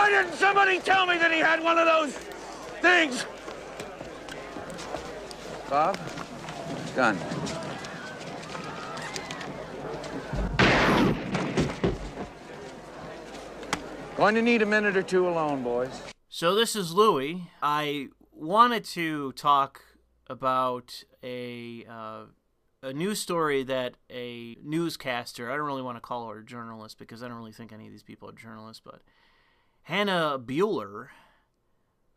Why didn't somebody tell me that he had one of those things? Bob? Gun. Going to need a minute or two alone, boys. So this is Louis. I wanted to talk about a news story that a newscaster, I don't really want to call her a journalist because I don't really think any of these people are journalists, but Hannah Buehler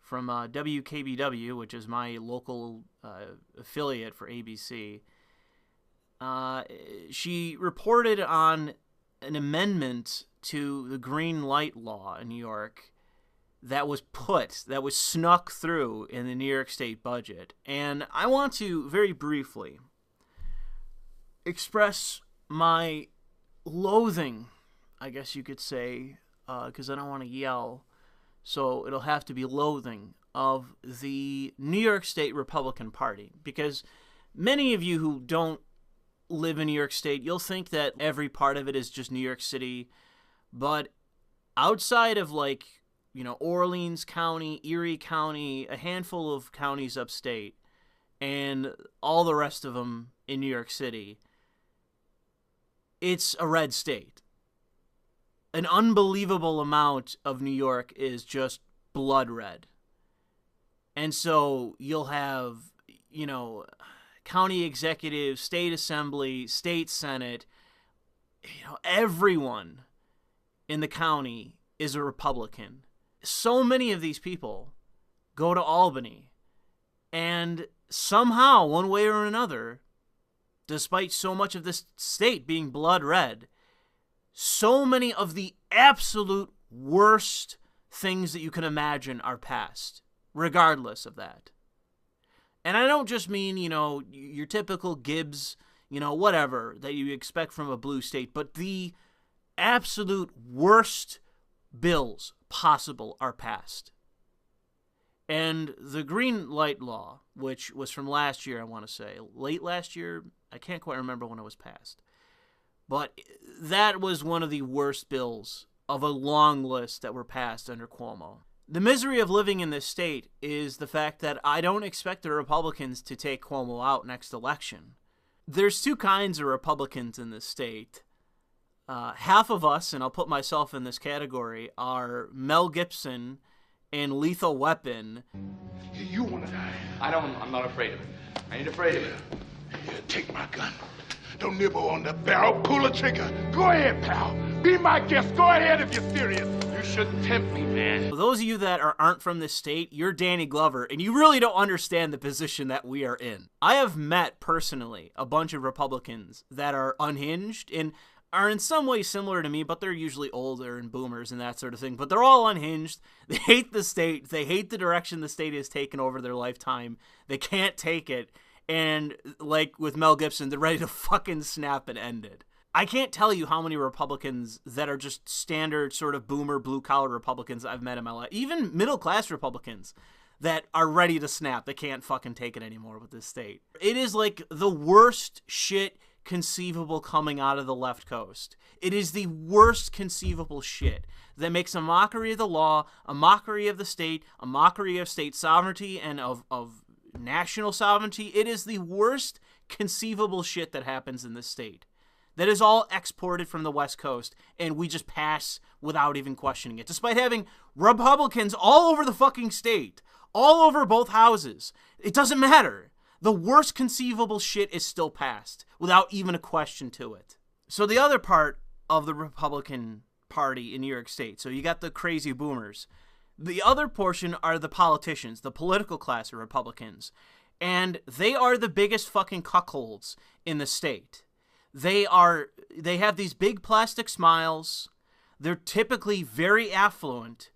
from WKBW, which is my local affiliate for ABC, she reported on an amendment to the green light law in New York that was snuck through in the New York State budget. And I want to very briefly express my loathing, I guess you could say, because I don't want to yell, so it'll have to be loathing, of the New York State Republican Party. Because many of you who don't live in New York State, you'll think that every part of it is just New York City. But outside of, like, you know, Orleans County, Erie County, a handful of counties upstate, and all the rest of them in New York City, it's a red state. An unbelievable amount of New York is just blood red. And so you'll have, you know, county executive, state assembly, state senate, you know, everyone in the county is a Republican. So many of these people go to Albany, and somehow, one way or another, despite so much of this state being blood red, so many of the absolute worst things that you can imagine are passed, regardless of that. And I don't just mean, you know, your typical Gibbs, you know, whatever that you expect from a blue state, but the absolute worst bills possible are passed. And the green light law, which was from last year, I want to say, late last year, I can't quite remember when it was passed, but that was one of the worst bills of a long list that were passed under Cuomo. The misery of living in this state is the fact that I don't expect the Republicans to take Cuomo out next election. There's two kinds of Republicans in this state. Half of us, and I'll put myself in this category, are Mel Gibson and Lethal Weapon. You want to die? I'm not afraid of it. I ain't afraid of it. Here, take my gun. Don't nibble on the barrel. Pull the trigger. Go ahead, pal. Be my guest. Go ahead if you're serious. You shouldn't tempt me, man. For those of you that aren't from this state, you're Danny Glover, and you really don't understand the position that we are in. I have met, personally, a bunch of Republicans that are unhinged and are in some ways similar to me, but they're usually older and boomers and that sort of thing. But they're all unhinged. They hate the state. They hate the direction the state has taken over their lifetime. They can't take it. And like with Mel Gibson, they're ready to fucking snap and end it. I can't tell you how many Republicans that are just standard sort of boomer, blue-collar Republicans I've met in my life. Even middle-class Republicans that are ready to snap. They can't fucking take it anymore with this state. It is like the worst shit conceivable coming out of the left coast. It is the worst conceivable shit that makes a mockery of the law, a mockery of the state, a mockery of state sovereignty and of national sovereignty. It is the worst conceivable shit that happens in this state. That is all exported from the West Coast, and we just pass without even questioning it, despite having Republicans all over the fucking state, all over both houses. It doesn't matter. The worst conceivable shit is still passed without even a question to it. So the other part of the Republican Party in New York State, so you got the crazy boomers. The other portion are the politicians, the political class of Republicans, and they are the biggest fucking cuckolds in the state. They have these big plastic smiles. They're typically very affluent.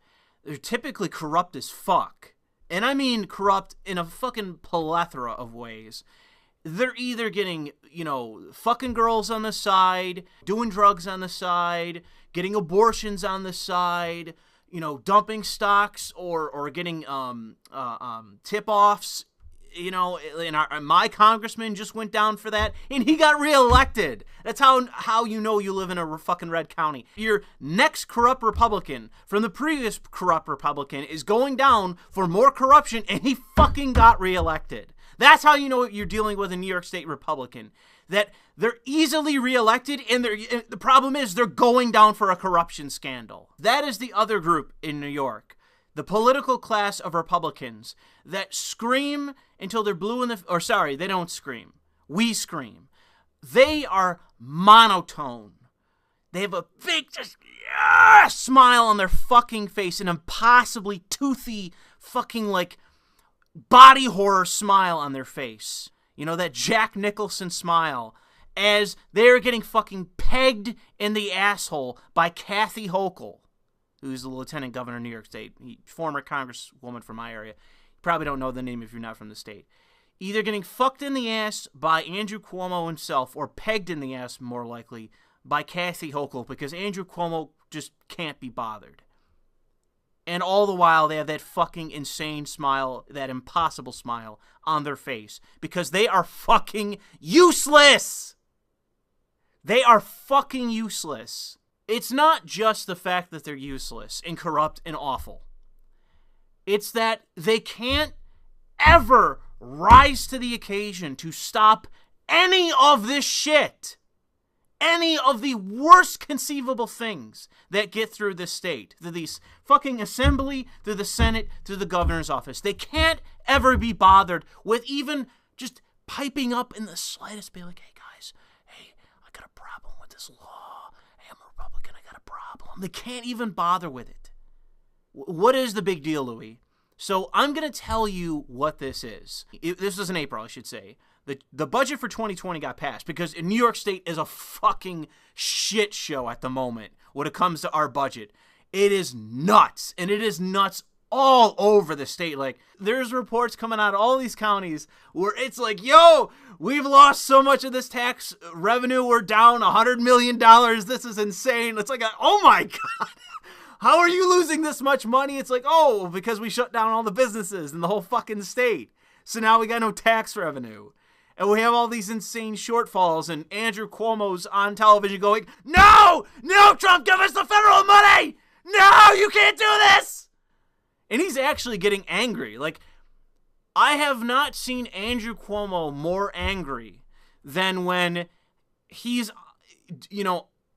They're typically corrupt as fuck. And I mean corrupt in a fucking plethora of ways. They're either getting, you know, fucking girls on the side, doing drugs on the side, getting abortions on the side, you know, dumping stocks or getting tip-offs my congressman just went down for that, and he got reelected. That's how you know you live in a fucking red county. Your next corrupt Republican from the previous corrupt Republican is going down for more corruption, and he fucking got reelected. That's how you know you're dealing with a New York State Republican. That they're easily reelected, and the problem is they're going down for a corruption scandal. That is the other group in New York. The political class of Republicans that scream until they're blue in the... Or sorry, they don't scream. We scream. They are monotone. They have a big smile on their fucking face, an impossibly toothy fucking body horror smile on their face. You know, that Jack Nicholson smile as they're getting fucking pegged in the asshole by Kathy Hochul, who's the lieutenant governor of New York State, former congresswoman from my area. You probably don't know the name if you're not from the state. Either getting fucked in the ass by Andrew Cuomo himself or pegged in the ass, more likely, by Kathy Hochul, because Andrew Cuomo just can't be bothered. And all the while, they have that fucking insane smile, that impossible smile on their face, because they are fucking useless! They are fucking useless. It's not just the fact that they're useless and corrupt and awful. It's that they can't ever rise to the occasion to stop any of this shit. Any of the worst conceivable things that get through this state, through these fucking assembly, through the Senate, through the governor's office. They can't ever be bothered with even just piping up in the slightest, be like, hey guys, I got a problem with this law. Hey, I'm a Republican, I got a problem. They can't even bother with it. What is the big deal, Louis? So I'm going to tell you what this is. This was in April, I should say. The budget for 2020 got passed because New York State is a fucking shit show at the moment when it comes to our budget. It is nuts, and it is nuts all over the state. Like, there's reports coming out of all these counties where it's like, yo, we've lost so much of this tax revenue. We're down $100 million. This is insane. It's like, oh my God. How are you losing this much money? It's like, oh, because we shut down all the businesses in the whole fucking state. So now we got no tax revenue. And we have all these insane shortfalls, and Andrew Cuomo's on television going, no, Trump, give us the federal money. No, you can't do this. And he's actually getting angry. Like, I have not seen Andrew Cuomo more angry than when he's,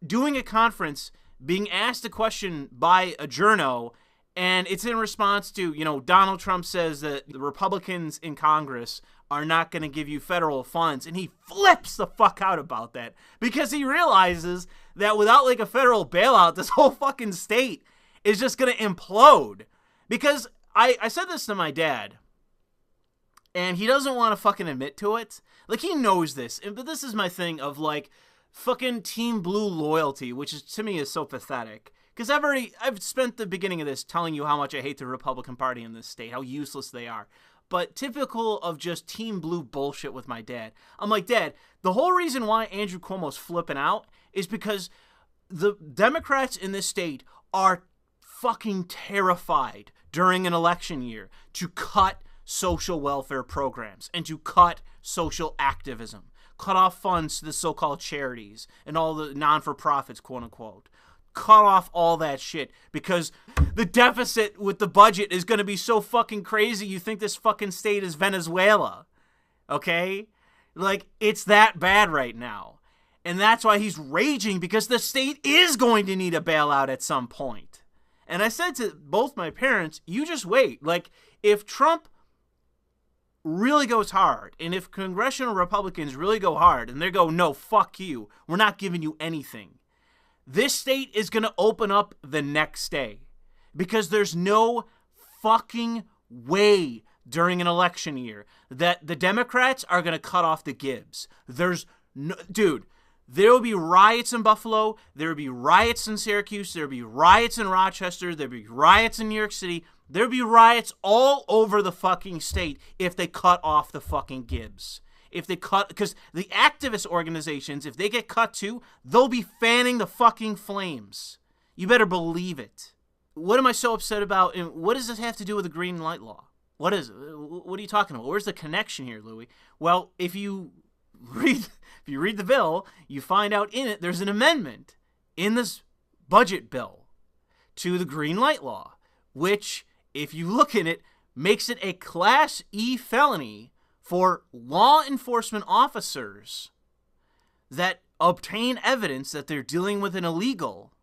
doing a conference, being asked a question by a journo, and it's in response to, Donald Trump says that the Republicans in Congress are not going to give you federal funds, and he flips the fuck out about that because he realizes that without a federal bailout, this whole fucking state is just going to implode. Because I said this to my dad, and he doesn't want to fucking admit to it. He knows this, but this is my thing of fucking Team Blue loyalty, which is, to me, is so pathetic. Because I've spent the beginning of this telling you how much I hate the Republican Party in this state, how useless they are. But typical of just Team Blue bullshit with my dad. I'm like, Dad, the whole reason why Andrew Cuomo's flipping out is because the Democrats in this state are fucking terrified during an election year to cut social welfare programs and to cut social activism. Cut off funds to the so-called charities and all the non-for-profits, quote-unquote. Cut off all that shit because the deficit with the budget is going to be so fucking crazy you think this fucking state is Venezuela. Okay? It's that bad right now. And that's why he's raging, because the state is going to need a bailout at some point. And I said to both my parents, you just wait. If Trump really goes hard, and if congressional Republicans really go hard, and they go, no, fuck you, we're not giving you anything, this state is going to open up the next day, because there's no fucking way during an election year that the Democrats are going to cut off the Gibbs. There's no, dude, there will be riots in Buffalo. There will be riots in Syracuse. There will be riots in Rochester. There will be riots in New York City. There will be riots all over the fucking state if they cut off the fucking Gibbs. If they cut, because the activist organizations, if they get cut too, they'll be fanning the fucking flames. You better believe it. What am I so upset about? And what does this have to do with the green light law? What are you talking about? Where's the connection here, Louis? Well, if you read the bill, you find out in it there's an amendment in this budget bill to the green light law, which, if you look in it, makes it a Class E felony for law enforcement officers that obtain evidence that they're dealing with an illegal.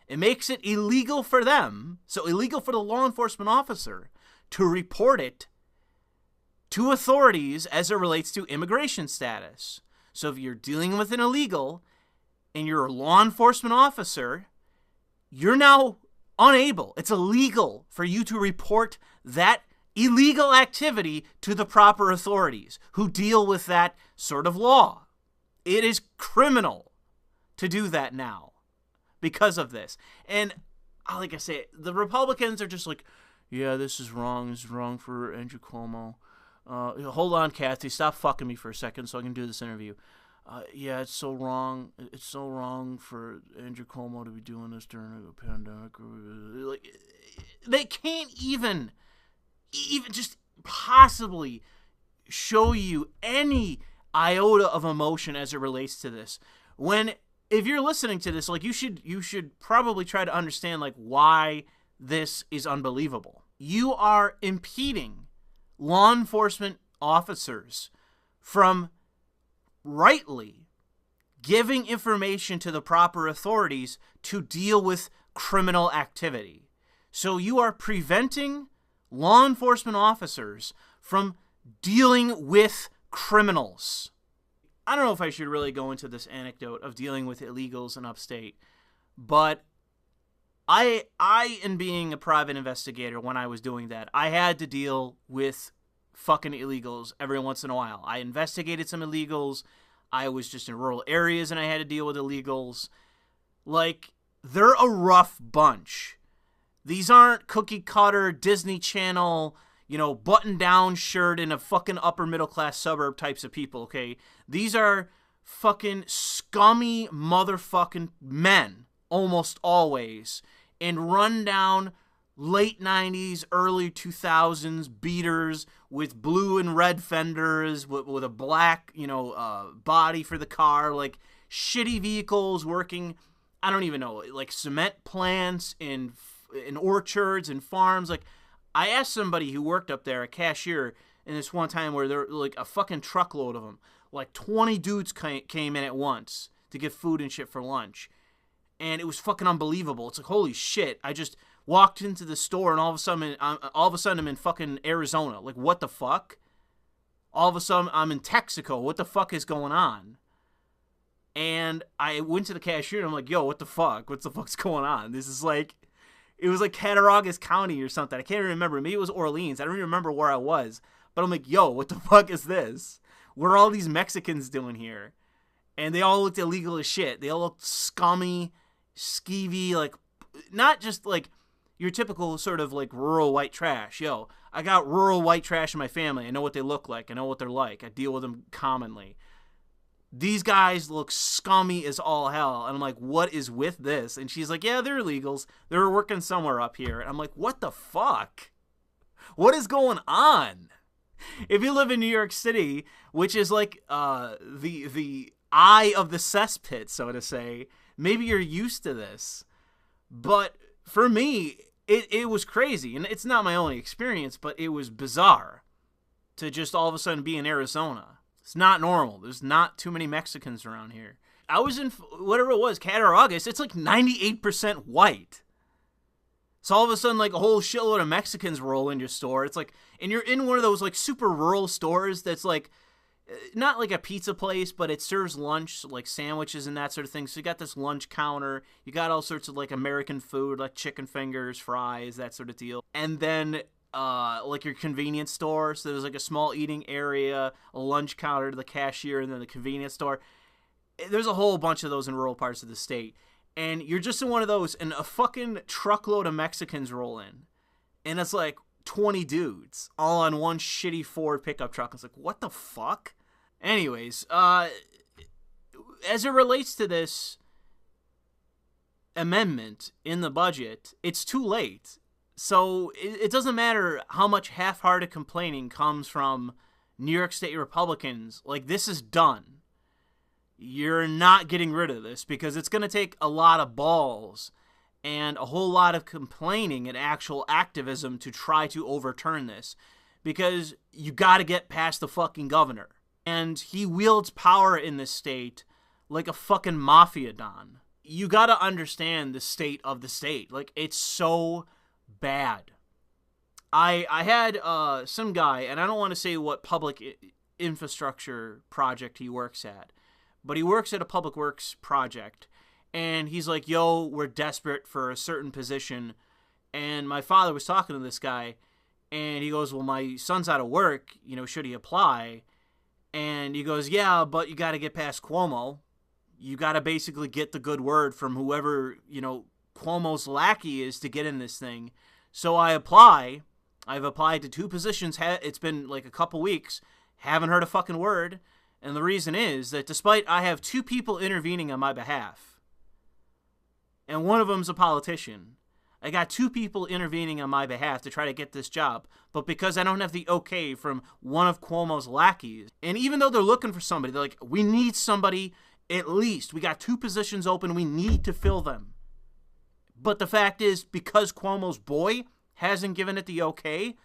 It makes it illegal for them, so illegal for the law enforcement officer, to report it to authorities as it relates to immigration status. So if you're dealing with an illegal and you're a law enforcement officer, you're now unable, it's illegal for you to report that illegal activity to the proper authorities who deal with that sort of law. It is criminal to do that now because of this. And like I say, the Republicans are just like, yeah, this is wrong. This is wrong for Andrew Cuomo. Hold on, Kathy. Stop fucking me for a second so I can do this interview. Yeah, it's so wrong. It's so wrong for Andrew Cuomo to be doing this during a pandemic. Like, they can't even just possibly show you any iota of emotion as it relates to this. When, if you're listening to this, like, you should probably try to understand, like, why this is unbelievable. You are impeding law enforcement officers from rightly giving information to the proper authorities to deal with criminal activity. So you are preventing law enforcement officers from dealing with criminals. I don't know if I should really go into this anecdote of dealing with illegals in upstate, but I, in being a private investigator, when I was doing that, I had to deal with fucking illegals every once in a while. I investigated some illegals. I was just in rural areas and I had to deal with illegals. Like, they're a rough bunch. These aren't cookie cutter Disney Channel, button down shirt in a fucking upper middle class suburb types of people, okay? These are fucking scummy motherfucking men, almost always, and run down late 90s, early 2000s beaters with blue and red fenders, with a black, body for the car, like shitty vehicles working, I don't even know, like cement plants in orchards and farms. Like, I asked somebody who worked up there, a cashier, in this one time where there were like a fucking truckload of them. Like 20 dudes came in at once to get food and shit for lunch. And it was fucking unbelievable. It's like, holy shit, I just walked into the store and all of a sudden I'm in fucking Arizona. Like, what the fuck? All of a sudden I'm in Texaco. What the fuck is going on? And I went to the cashier and I'm like, yo, what the fuck? What the fuck's going on? This is like, it was like Cattaraugus County or something. I can't even remember. Maybe it was Orleans. I don't even remember where I was. But I'm like, yo, what the fuck is this? What are all these Mexicans doing here? And they all looked illegal as shit. They all looked scummy, skeevy, like, not just like your typical sort of like rural white trash. Yo, I got rural white trash in my family. I know what they look like. I know what they're like. I deal with them commonly. These guys look scummy as all hell. And I'm like, what is with this? And she's like, yeah, they're illegals. They're working somewhere up here. And I'm like, what the fuck? What is going on? If you live in New York City, which is like the eye of the cesspit, so to say, maybe you're used to this. But for me, it was crazy. And it's not my only experience, but it was bizarre to just all of a sudden be in Arizona. It's not normal. There's not too many Mexicans around here. I was in, whatever it was, Cattaraugus. It's like 98% white. So all of a sudden, like, a whole shitload of Mexicans roll in your store. It's like, and you're in one of those, like, super rural stores that's, like, not like a pizza place, but it serves lunch, like sandwiches and that sort of thing. So you got this lunch counter. You got all sorts of, like, American food, like chicken fingers, fries, that sort of deal. And then like your convenience store. So there's like a small eating area, a lunch counter to the cashier, and then the convenience store. There's a whole bunch of those in rural parts of the state. And you're just in one of those, and a fucking truckload of Mexicans roll in. And it's like 20 dudes all on one shitty Ford pickup truck. It's like, what the fuck? Anyways, as it relates to this amendment in the budget, it's too late. So it doesn't matter how much half-hearted complaining comes from New York State Republicans. Like, this is done. You're not getting rid of this because it's going to take a lot of balls and a whole lot of complaining and actual activism to try to overturn this, because you got to get past the fucking governor. And he wields power in this state like a fucking mafia don. You got to understand the state of the state. Like, it's so bad. I had some guy, and I don't want to say what public infrastructure project he works at, but he works at a public works project, and he's like, yo, we're desperate for a certain position. And my father was talking to this guy, and he goes, well, my son's out of work, you know, should he apply? And he goes, yeah, but you got to get past Cuomo. You got to basically get the good word from whoever, you know, Cuomo's lackey is to get in this thing. So I apply. I've applied to 2 positions. It's been like a couple weeks. Haven't heard a fucking word. And the reason is that despite I have 2 people intervening on my behalf, and one of them's a politician, I got 2 people intervening on my behalf to try to get this job. But because I don't have the okay from one of Cuomo's lackeys, and even though they're looking for somebody, they're like, we need somebody at least. We got 2 positions open. We need to fill them. But the fact is, because Cuomo's boy hasn't given it the okay,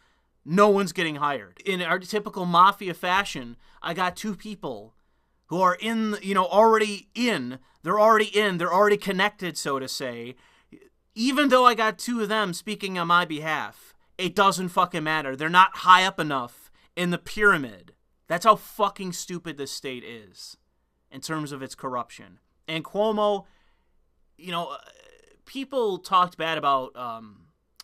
no one's getting hired. In our typical mafia fashion, I got 2 people who are in, you know, already in. They're already connected, so to say. Even though I got 2 of them speaking on my behalf, it doesn't fucking matter. They're not high up enough in the pyramid. That's how fucking stupid this state is in terms of its corruption. And Cuomo, you know, people talked bad about,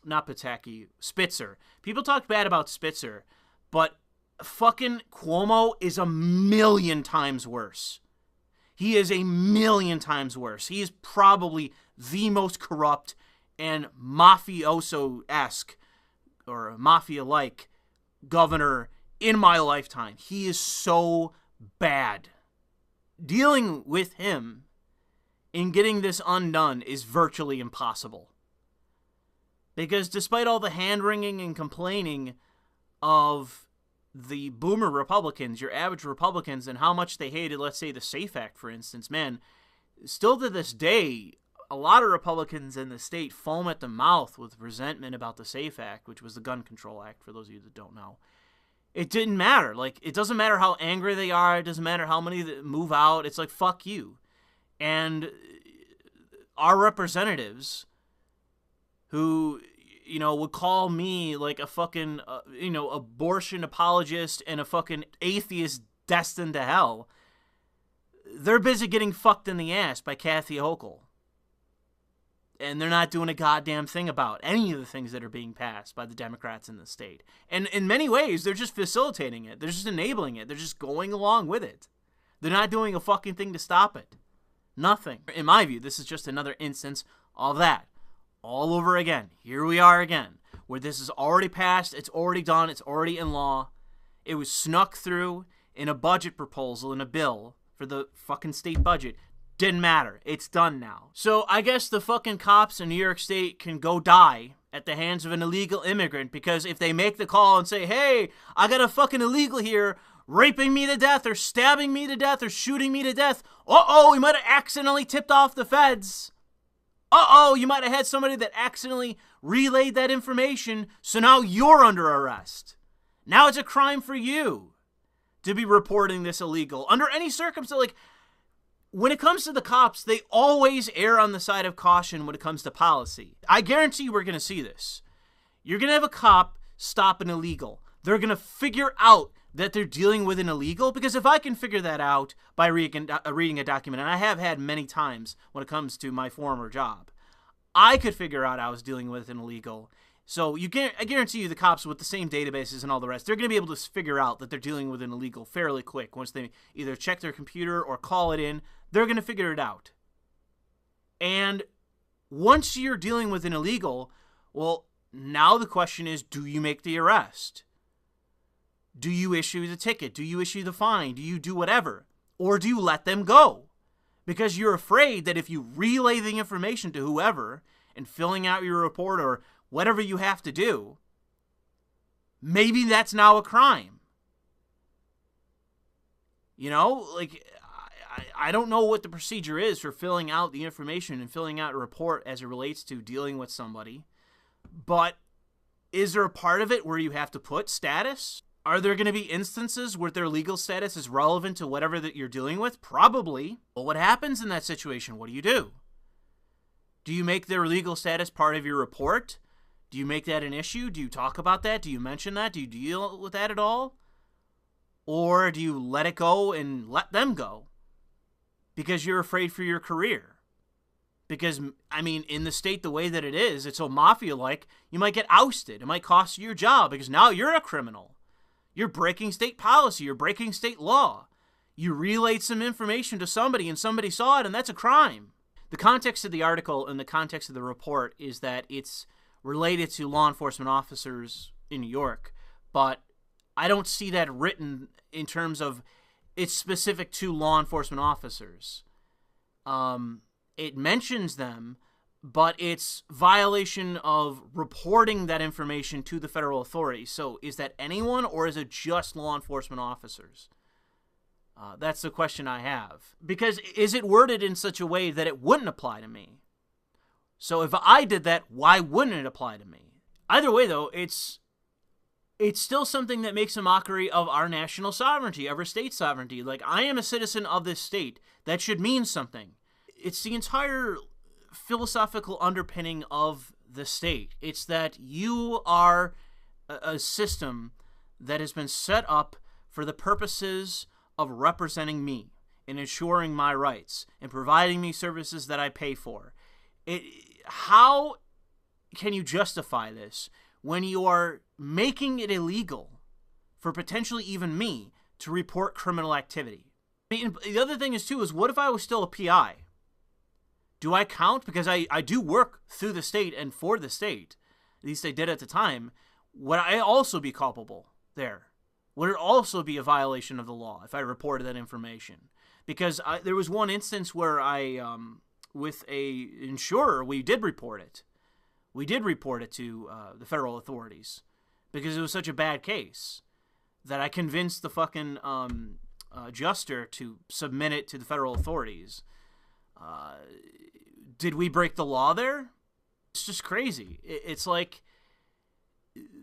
not Pataki, Spitzer. People talked bad about Spitzer, but fucking Cuomo is a million times worse. He is a million times worse. He is probably the most corrupt and mafioso-esque or mafia-like governor in my lifetime. He is so bad. Dealing with him and getting this undone is virtually impossible. Because despite all the hand-wringing and complaining of the boomer Republicans, your average Republicans, and how much they hated, let's say, the SAFE Act, for instance, man, still to this day, a lot of Republicans in the state foam at the mouth with resentment about the SAFE Act, which was the Gun Control Act, for those of you that don't know. It didn't matter. Like, it doesn't matter how angry they are. It doesn't matter how many that move out. It's like, fuck you. And our representatives who, you know, would call me like a fucking, you know, abortion apologist and a fucking atheist destined to hell, they're busy getting fucked in the ass by Kathy Hochul. And they're not doing a goddamn thing about any of the things that are being passed by the Democrats in the state. And in many ways, they're just facilitating it. They're just enabling it. They're just going along with it. They're not doing a fucking thing to stop it. Nothing. In my view, this is just another instance of that. All over again. Here we are again, where this is already passed, it's already done, it's already in law. It was snuck through in a budget proposal, in a bill for the fucking state budget. Didn't matter. It's done now. So I guess the fucking cops in New York State can go die at the hands of an illegal immigrant, because if they make the call and say, hey, I got a fucking illegal here raping me to death or stabbing me to death or shooting me to death, uh-oh, we might have accidentally tipped off the feds. Uh-oh, you might have had somebody that accidentally relayed that information, so now you're under arrest. Now it's a crime for you to be reporting this illegal. Under any circumstance, like, when it comes to the cops, they always err on the side of caution when it comes to policy. I guarantee we're going to see this. You're going to have a cop stop an illegal. They're going to figure out that they're dealing with an illegal, because if I can figure that out by reading a document, and I have had many times when it comes to my former job, I could figure out I was dealing with an illegal. So I guarantee you the cops with the same databases and all the rest, they're going to be able to figure out that they're dealing with an illegal fairly quick. Once they either check their computer or call it in, they're going to figure it out. And once you're dealing with an illegal, well, now the question is, do you make the arrest? Do you issue the ticket? Do you issue the fine? Do you do whatever? Or do you let them go? Because you're afraid that if you relay the information to whoever and filling out your report or whatever you have to do, maybe that's now a crime. You know, like, I don't know what the procedure is for filling out the information and filling out a report as it relates to dealing with somebody, but is there a part of it where you have to put status? Are there going to be instances where their legal status is relevant to whatever that you're dealing with? Probably. But what happens in that situation? What do you do? Do you make their legal status part of your report? Do you make that an issue? Do you talk about that? Do you mention that? Do you deal with that at all? Or do you let it go and let them go because you're afraid for your career? Because, I mean, in the state the way that it is, it's so mafia-like, you might get ousted. It might cost you your job because now you're a criminal. You're breaking state policy. You're breaking state law. You relayed some information to somebody and somebody saw it, and that's a crime. The context of the article and the context of the report is that it's related to law enforcement officers in New York, but I don't see that written in terms of it's specific to law enforcement officers. It mentions them, but it's violation of reporting that information to the federal authorities. So is that anyone, or is it just law enforcement officers? That's the question I have. Because is it worded in such a way that it wouldn't apply to me? So if I did that, why wouldn't it apply to me? Either way, though, it's still something that makes a mockery of our national sovereignty, of our state sovereignty. Like, I am a citizen of this state. That should mean something. It's the entire philosophical underpinning of the state. It's that you are a system that has been set up for the purposes of representing me and ensuring my rights and providing me services that I pay for. How can you justify this when you are making it illegal for potentially even me to report criminal activity? I mean, the other thing is, too, is what if I was still a PI? Do I count? Because I do work through the state and for the state. At least I did at the time. Would I also be culpable there? Would it also be a violation of the law if I reported that information? Because there was one instance where with a insurer, we did report it. We did report it to the federal authorities because it was such a bad case that I convinced the fucking adjuster to submit it to the federal authorities. Did we break the law there? It's just crazy. It's like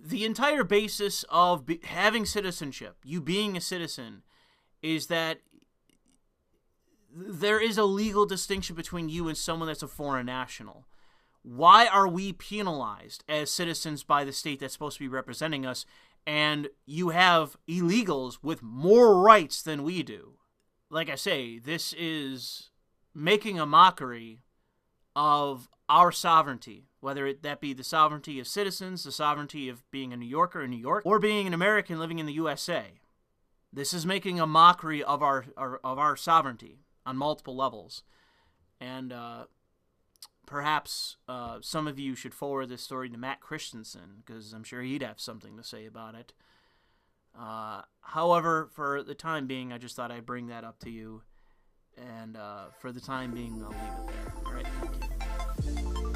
the entire basis of having citizenship, you being a citizen, is that there is a legal distinction between you and someone that's a foreign national. Why are we penalized as citizens by the state that's supposed to be representing us, and you have illegals with more rights than we do? Like I say, this is making a mockery of our sovereignty, whether that be the sovereignty of citizens, the sovereignty of being a New Yorker in New York, or being an American living in the USA. This is making a mockery of our sovereignty on multiple levels. And perhaps some of you should forward this story to Matt Christensen, because I'm sure he'd have something to say about it. However, for the time being, I just thought I'd bring that up to you. And for the time being, I'll leave it there. All right, thank you.